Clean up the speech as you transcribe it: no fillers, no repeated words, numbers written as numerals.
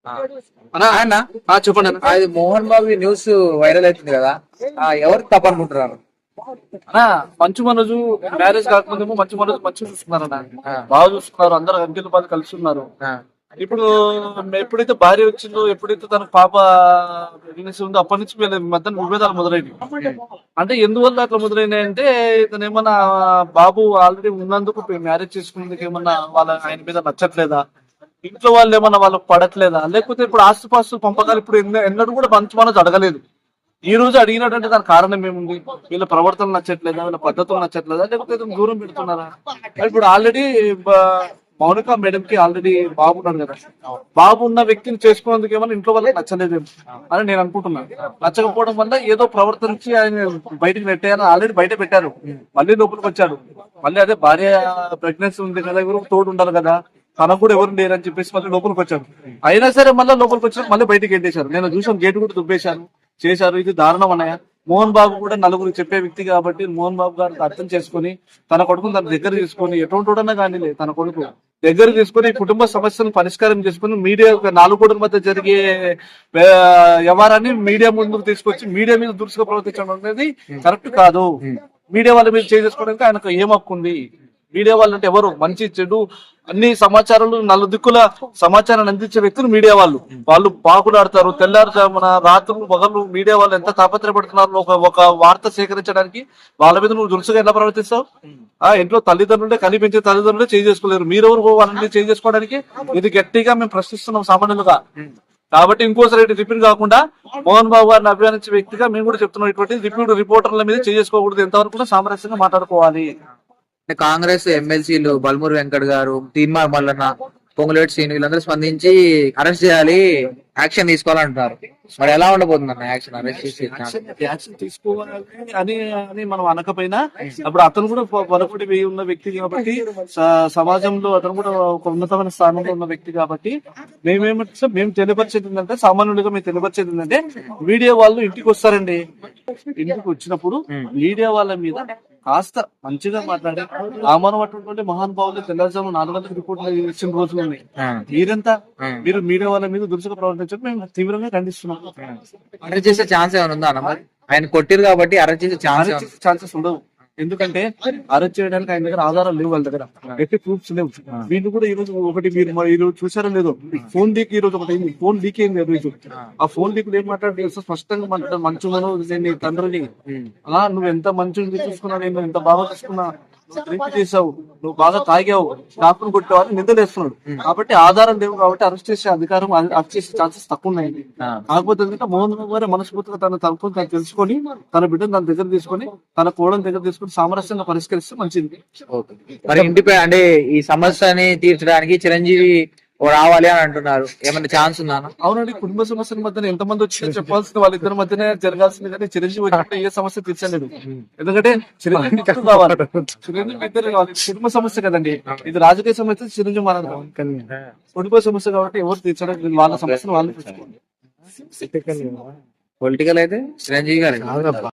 ఆయన చెప్పండి అన్న. అది మోహన్ బాబు న్యూస్ వైరల్ అవుతుంది కదా, ఎవరు తప్ప అనుకుంటున్నారు? మంచు మనోజు మ్యారేజ్ కాకముందేమో మంచు మనోజు మంచిగా చూసుకున్నారు అన్న, బాగా చూసుకున్నారు, అందరు అంకెలు బాగా కలిసి ఉన్నారు. ఇప్పుడు ఎప్పుడైతే భార్య వచ్చిందో, ఎప్పుడైతే తన పాప ప్రెగ్నెన్సీ ఉందో అప్పటి నుంచి వీళ్ళ మధ్య విభేదాలు మొదలైనవి. అంటే ఎందువల్ల అట్లా మొదలైనాయి అంటే, ఇతను ఏమన్నా బాబు ఆల్రెడీ ఉన్నందుకు మ్యారేజ్ చేసుకునేందుకు ఏమన్నా ఆయన మీద నచ్చట్లేదా, ఇంట్లో వాళ్ళు ఏమన్నా వాళ్ళకి పడట్లేదా, లేకపోతే ఇప్పుడు ఆస్తుపాస్తు పంపకాలు ఇప్పుడు ఎన్నడూ కూడా మంచు మనోజ్ అడగలేదు. ఈ రోజు అడిగినట్టు దానికి కారణం ఏముంది? వీళ్ళ ప్రవర్తన నచ్చట్లేదా, వీళ్ళ పద్ధతులు నచ్చట్లేదా, లేకపోతే దూరం పెడుతున్నారా? ఇప్పుడు ఆల్రెడీ మౌనిక మేడం కి ఆల్రెడీ బాబు ఉన్నాడు కదా, బాబు ఉన్న వ్యక్తిని చేసుకున్నందుకు ఏమన్నా ఇంట్లో వాళ్ళకి నచ్చలేదేమో అని నేను అనుకుంటున్నాను. నచ్చకపోవడం వల్ల ఏదో ప్రవర్తించి ఆయన బయటకు నెట్టారు, ఆల్రెడీ బయట పెట్టారు, మళ్ళీ లోపలికి వచ్చాడు. మళ్ళీ అదే భార్య ప్రెగ్నెన్సీ ఉంది కదా, ఎవరు తోడు ఉండాలి కదా, తనకు కూడా ఎవరు లేరని చెప్పేసి మళ్ళీ లోపలికి వచ్చాడు. అయినా సరే మళ్ళీ లోపలికి వచ్చారు, మళ్ళీ బయటకు ఎంటేశారు. నేను చూసాను, గేటు కూడా దుబ్బేశారు, చేశారు. ఇది దారుణం అన్నయ్య. మోహన్ బాబు కూడా నలుగురు చెప్పే వ్యక్తి కాబట్టి మోహన్ బాబు గారికి అర్థం చేసుకుని తన కొడుకుని తన దగ్గర తీసుకొని, ఎటువంటిన్నా కానీ తన కొడుకు దగ్గర తీసుకుని కుటుంబ సమస్యలను పరిష్కారం చేసుకుని, మీడియా నాలుగు కోట్ల మధ్య జరిగే వ్యవహారాన్ని మీడియా ముందుకు తీసుకొచ్చి మీడియా మీద దురుసుగా ప్రవర్తించడం అనేది కరెక్ట్ కాదు. మీడియా వాళ్ళ మీద చేసుకోవడానికి ఆయనకు ఏం హక్కు ఉంది? మీడియా వాళ్ళు అంటే ఎవరు? మంచి చెడు అన్ని సమాచారాలు నలుదిక్కుల సమాచారాన్ని అందించే వ్యక్తులు మీడియా వాళ్ళు. వాళ్ళు పాకులాడతారు, తెల్లారుజామున రాత్రులు పగలు మీడియా వాళ్ళు ఎంత తాపత్రయపడుతున్నారు ఒక వార్త సేకరించడానికి. వాళ్ళ మీద నువ్వు దురుసుగా ఎలా ప్రవర్తిస్తావు? ఇంట్లో తల్లిదండ్రులే కనిపించే తల్లిదండ్రులే చేసుకోలేరు, మీరెవరు వాళ్ళని చేసుకోవడానికి? ఇది గట్టిగా మేము ప్రశ్నిస్తున్నాం సామాన్యులుగా. కాబట్టి ఇంకోసారి రిపీట్ కాకుండా మోహన్ బాబు గారిని అభిమానించే వ్యక్తిగా మేము కూడా చెప్తున్నాం, ఇటువంటి రిపోర్టర్ల మీద చేసుకోకూడదు, ఎంతవరకు కూడా సామరస్యంగా మాట్లాడుకోవాలి. కాంగ్రెస్ ఎమ్మెల్సీలు బల్మూరి వెంకట్ గారు, తీన్మార్ మల్లన్న, పొంగులేటి శ్రీను వీళ్ళందరూ స్పందించి అరెస్ట్ చేయాలి, యాక్షన్ తీసుకోవాలంటున్నారు. మరి ఎలా ఉండబోతుంది అన్న యాక్షన్? యాక్షన్ తీసుకోవాలి అని మనం అనకపోయినా, అప్పుడు అతను కూడా వరకుడి వేయి ఉన్న వ్యక్తి కాబట్టి, సమాజంలో అతను కూడా ఒక ఉన్నతమైన స్థానంలో ఉన్న వ్యక్తి కాబట్టి మేము తెలియపరిచేది ఏంటంటే, సామాన్యుడిగా మేము తెలియపరిచేది ఏంటంటే, మీడియా వాళ్ళు ఇంటికి వస్తారండి, ఇంటికి వచ్చినప్పుడు మీడియా వాళ్ళ మీద కాస్త మంచిగా మాట్లాడి రామనటువంటి మహానుభావులు తెల్లజాము 4 గంటలకు రిపోర్ట్లు ఇచ్చిన రోజులు ఉన్నాయి. మీరెంత మీరు మీడియా వాళ్ళ మీద దురుసుగా ప్రవర్తించడం మేము తీవ్రంగా ఖండిస్తున్నాం. అరెస్ట్ చేసే ఛాన్స్ ఏమైనా ఉందా అన్న? ఆయన కొట్టిరు కాబట్టి అరెస్ట్ చేసే ఛాన్సెస్ ఉండవు. ఎందుకంటే అరెస్ట్ చేయడానికి ఆయన దగ్గర ఆధారాలు లేవు, వాళ్ళ దగ్గర ఎట్టి ప్రూఫ్స్ లేవు. వీళ్ళు కూడా ఈ రోజు ఒకటి మీరు ఈ రోజు చూసారో లేదో, ఫోన్ లీక్ ఈ రోజు ఒకటి అయింది, ఫోన్ లీక్ అయింది. రోజు ఆ ఫోన్ లీక్ ఏం మాట్లాడి స్పష్టంగా మంచు నీ తండ్రిని నువ్వు ఎంత మంచి చూసుకున్నావు, నేను ఎంత బాగా చూసుకున్నా, డ్రింక్ చేసావు, నువ్వు బాగా తాగావు, డాక్టర్ కొట్టావు అని నిందలేస్తున్నాడు. కాబట్టి ఆధారం లేవు కాబట్టి అరెస్ట్ చేసే అధికారం, అరెస్ట్ చేసే ఛాన్సెస్ తక్కువ ఉన్నాయి. కాకపోతే ఎందుకంటే మోహన్ బాబు గారు మనస్ఫూర్తిగా తన తరపును తను తెలుసుకొని, తన బిడ్డను తన దగ్గర తీసుకొని, తన కోడని దగ్గర తీసుకొని సామరస్యంగా పరిష్కరిస్తే మంచిది. మరి ఇంటిపై అంటే ఈ సమస్యని తీర్చడానికి చిరంజీవి రావాలి అని అంటున్నారు, ఏమైనా ఛాన్స్ ఉందా? అవునండి, కుటుంబ సమస్యల మధ్యన ఎంతమంది వచ్చినా చెప్పాల్సిన వాళ్ళిద్దరి మధ్యనే జరగాల్సింది, కానీ చిరంజీవి వచ్చినట్టు ఏ సమస్య తీర్చలేదు. ఎందుకంటే చిరంజీవి కావాలి, చిరంజీవి ఇద్దరు కావాలి. కుటుంబ సమస్య కదండి, ఇది రాజకీయ సమస్య, చిరంజీవి మన కుటుంబ సమస్య కాబట్టి ఎవరు తీర్చడం, వాళ్ళ సమస్యను వాళ్ళు తీర్చుకోవాలి. పొలిటికల్ అయితే చిరంజీవి గారు